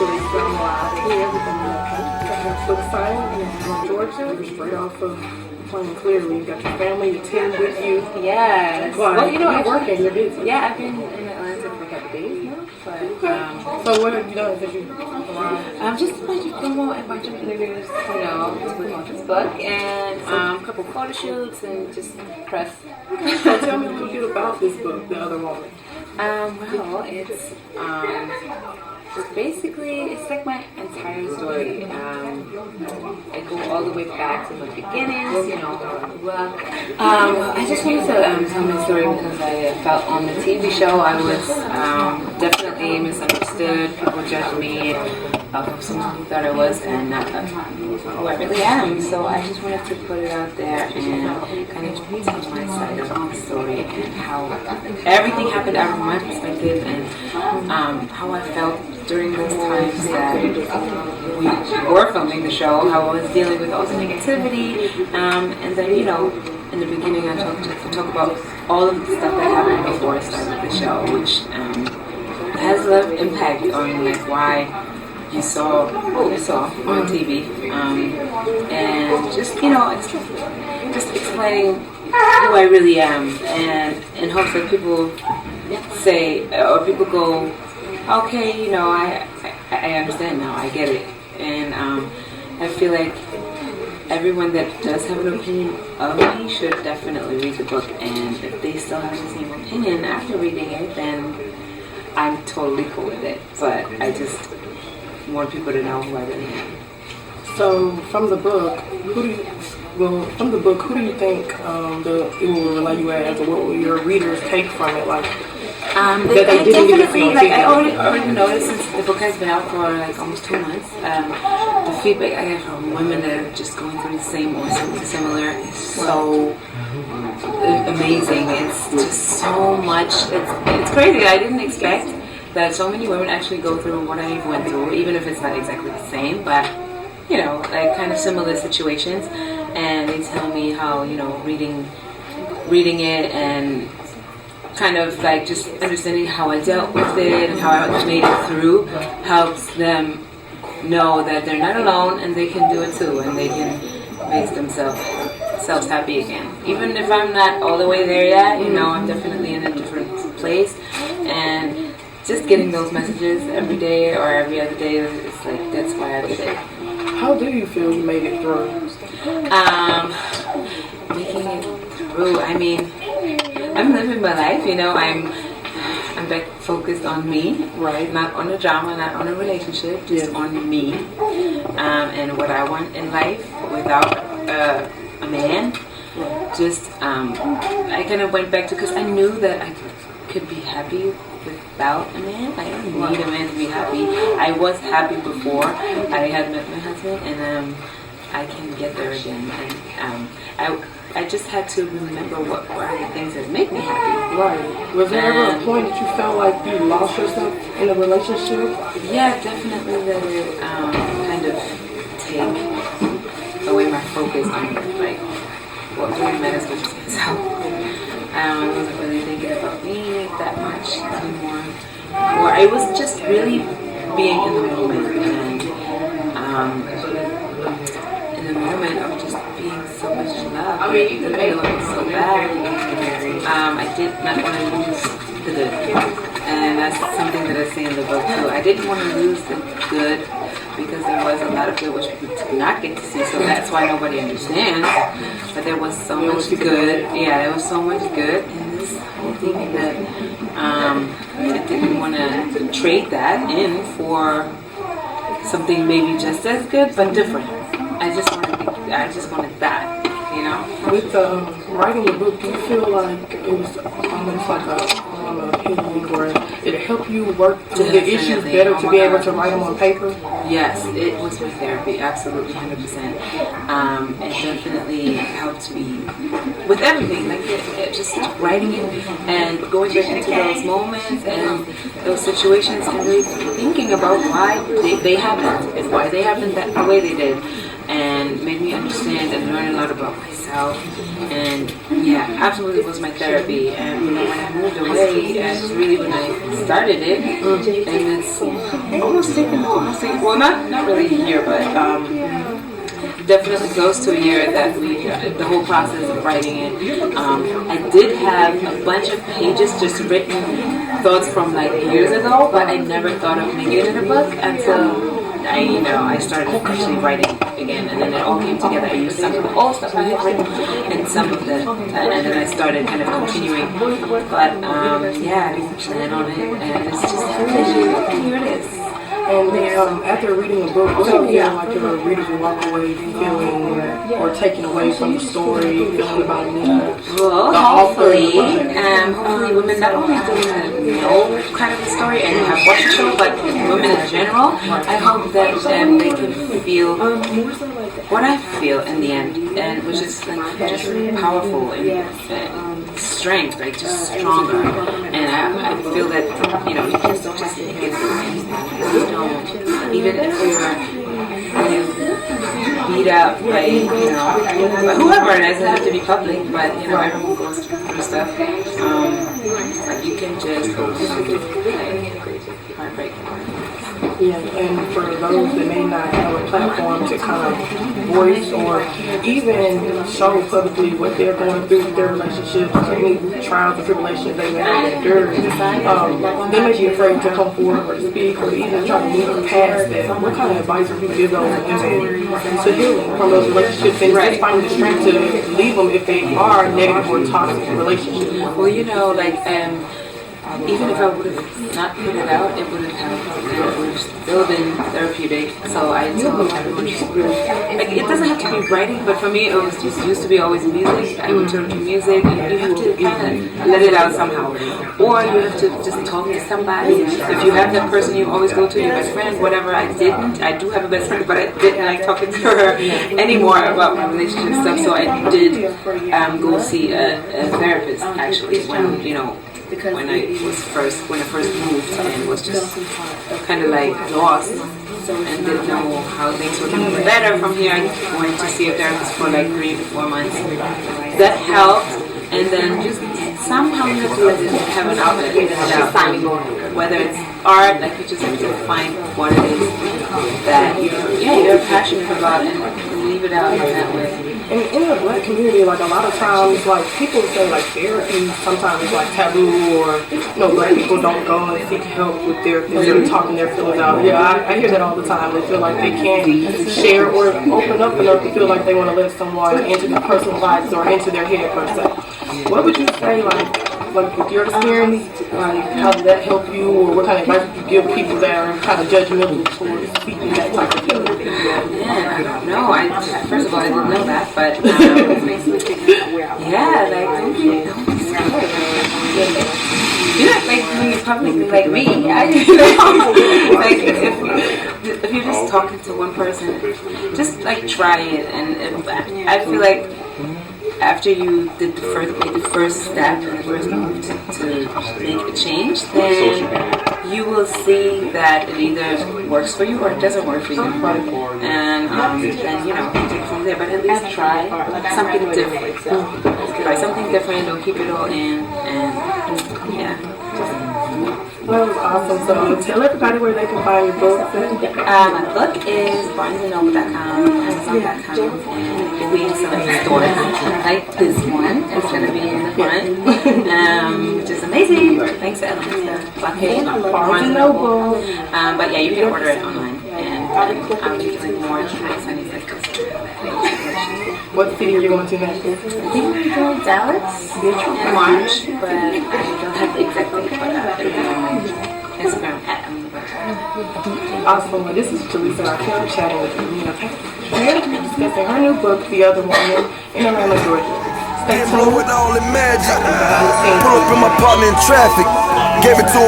Jelisa. I'm live here with the Book Silent in Georgia. You're straight off of Playing Clearly. You got your family, your team with you. Yes. Well, you're working, you're busy. Yeah, I've been in Atlanta for a couple days now. But, so what have you done since you arrived? Just a bunch of promo and a bunch of interviews, to promote this book, and a couple photo shoots and just press. So tell me a little bit about this book, The Other Woman. Well, it's basically, it's like my entire story. I go all the way back to the beginnings, I just wanted to tell my story because I felt on the TV show I was definitely misunderstood. People judged me of someone who thought I was and not who I really am. So I just wanted to put it out there and kind of tell my side of the story and how everything happened out of my perspective and how I felt during those times that we were filming the show, how I was dealing with all the negativity, and then, in the beginning I talk about all of the stuff that happened before I started the show, which has a lot of impact on like why you saw what we saw on TV, and just, just explaining who I really am, and in hopes that people say, or people go, okay, I understand now, I get it. And I feel like everyone that does have an opinion of me should definitely read the book, and if they still have the same opinion after reading it, then I'm totally cool with it. But I just want people to know who I really am. So from the book, who do you think it will relate you as, or what will your readers take from it? Like, I already noticed since the book has been out for like almost 2 months, the feedback I get from women that are just going through the same or something similar is so amazing. It's just so much. It's crazy. I didn't expect that so many women actually go through what I went through, even if it's not exactly the same, but like kind of similar situations. And they tell me how reading it and kind of like just understanding how I dealt with it and how I made it through helps them know that they're not alone and they can do it too, and they can make themselves happy again. Even if I'm not all the way there yet, I'm definitely in a different place, and just getting those messages every day or every other day is like, that's why I did it. How do you feel you made it through? Making it through, I mean, I'm living my life, I'm back focused on me, right? Not on a drama, not on a relationship, just on me, and what I want in life without a man. Just, I kind of went back to, because I knew that I could be happy without a man. I don't need a man to be happy. I was happy before I had met my husband, and I can get there again. And I just had to remember what were the things that make me happy. Right. Was there ever a point that you felt like you lost yourself in a relationship? Yeah, definitely that it kind of take away my focus on like what really matters, which is myself. I wasn't really thinking about me that much anymore. Or I was just really being in the moment, and in the moment of just being so much in love. I mean, you could feel it so bad. I did not want to lose the good, and that's something that I say in the book too. I didn't want to lose the good because there was a lot of good which people did not get to see, so that's why nobody understands. But there was so much good. Yeah, there was so much good in this whole thing that I didn't want to trade that in for something maybe just as good but different. I just wanted that, With writing the book, do you feel like it was almost like a healing, where it helped you work through the issues better to be able to write them on paper? Yes, it was my therapy, absolutely, 100%. It definitely helped me with everything, like it just writing it and going back into those moments and those situations and really thinking about why they happened and why they happened the way they did. And made me understand and learn a lot about myself, and absolutely was my therapy. And when I moved away, and really when I started it, and it's almost almost taken almost well, not really a year, but definitely close to a year that the whole process of writing it. I did have a bunch of pages just written, thoughts from like years ago, but I never thought of making it in a book until I started actually writing again, and then it all came together. I used some of the old stuff I had written and some of the, and then I started kind of continuing. But yeah, I didn't plan on it, and it's just here it is. And after reading the book, what do you feel like your readers will walk away feeling or taking away from the story, feeling about Amina? Well, hopefully women not only doing know kind of the story and have watched the show, but women in general, I hope that they can feel what I feel in the end, and which is like just powerful and strength, like just stronger. And I feel that you can just get through anything. Even if we were beat up by by whoever, it doesn't have to be public, but everyone goes through stuff. You can just heartbreak. Yeah, and for those that may not have a platform to kind of voice or even show publicly what they're going through with their relationships, any trials and tribulations they may have endured, they may be afraid to come forward or speak or even try to move past that. What kind of advice would you give those women to healing from those relationships and just finding the strength to leave them if they are negative or toxic relationships? Well, even if I would have not put it out, it would have helped. It would have still been therapeutic. So I tell everyone just really, it doesn't have to be writing, but for me it was just used to be always music. I would turn to music, and you have to kind of let it out somehow. Or you have to just talk to somebody. If you have that person you always go to, your best friend, whatever. I do have a best friend, but I didn't like talking to her anymore about my relationship stuff. So I did go see a therapist actually when I first moved and was just kind of like lost and didn't know how things would be better from here. I went to see a therapist for like 3 to 4 months. That helped, and then just somehow you have to let it have an outlet, whether it's art, like you just have to find what it is that you're passionate about and leave it out in that way. And in the Black community, like a lot of times, like people say like therapy sometimes is like taboo, or Black people don't go and seek help with therapists or talking their feelings out. Yeah, I hear that all the time. They feel like they can't share or open up enough to feel like they want to let someone into their personal lives or into their head per se. What would you say, like with your experience, like how did that help you, or what kind of advice would you give people that are kind of judgmental towards speaking that type of thing? First of all, I didn't know that, but don't be scared. Like when you're publicly like me, like if you're just talking to one person, just like try it, and I feel like after you did make the first step and the first move to make a change, then you will see that it either works for you or it doesn't work for you. And then take it from there. But at least try something different. Try something different. Don't keep it all in. And Well, that was awesome. So tell everybody where they can find your book. My book is barnesandnoble.com, amazon.com, and we have some stores like this one. It's going to be in the front, which is amazing. Thanks to Barnes and Noble. But yeah, you can order it online, and I'll be doing more nice honey cycles. What city are you going to next? I think we're going to Dallas in March, but I don't have the exact date, but it'll be on my Instagram at Amina Pankey. Awesome. Well, this is Jelisa chatting with Amina Pankey, discussing her new book, The Other Woman, in Atlanta, Georgia. Stay tuned. With all the magic. Pull up in my partner in traffic. Gave it to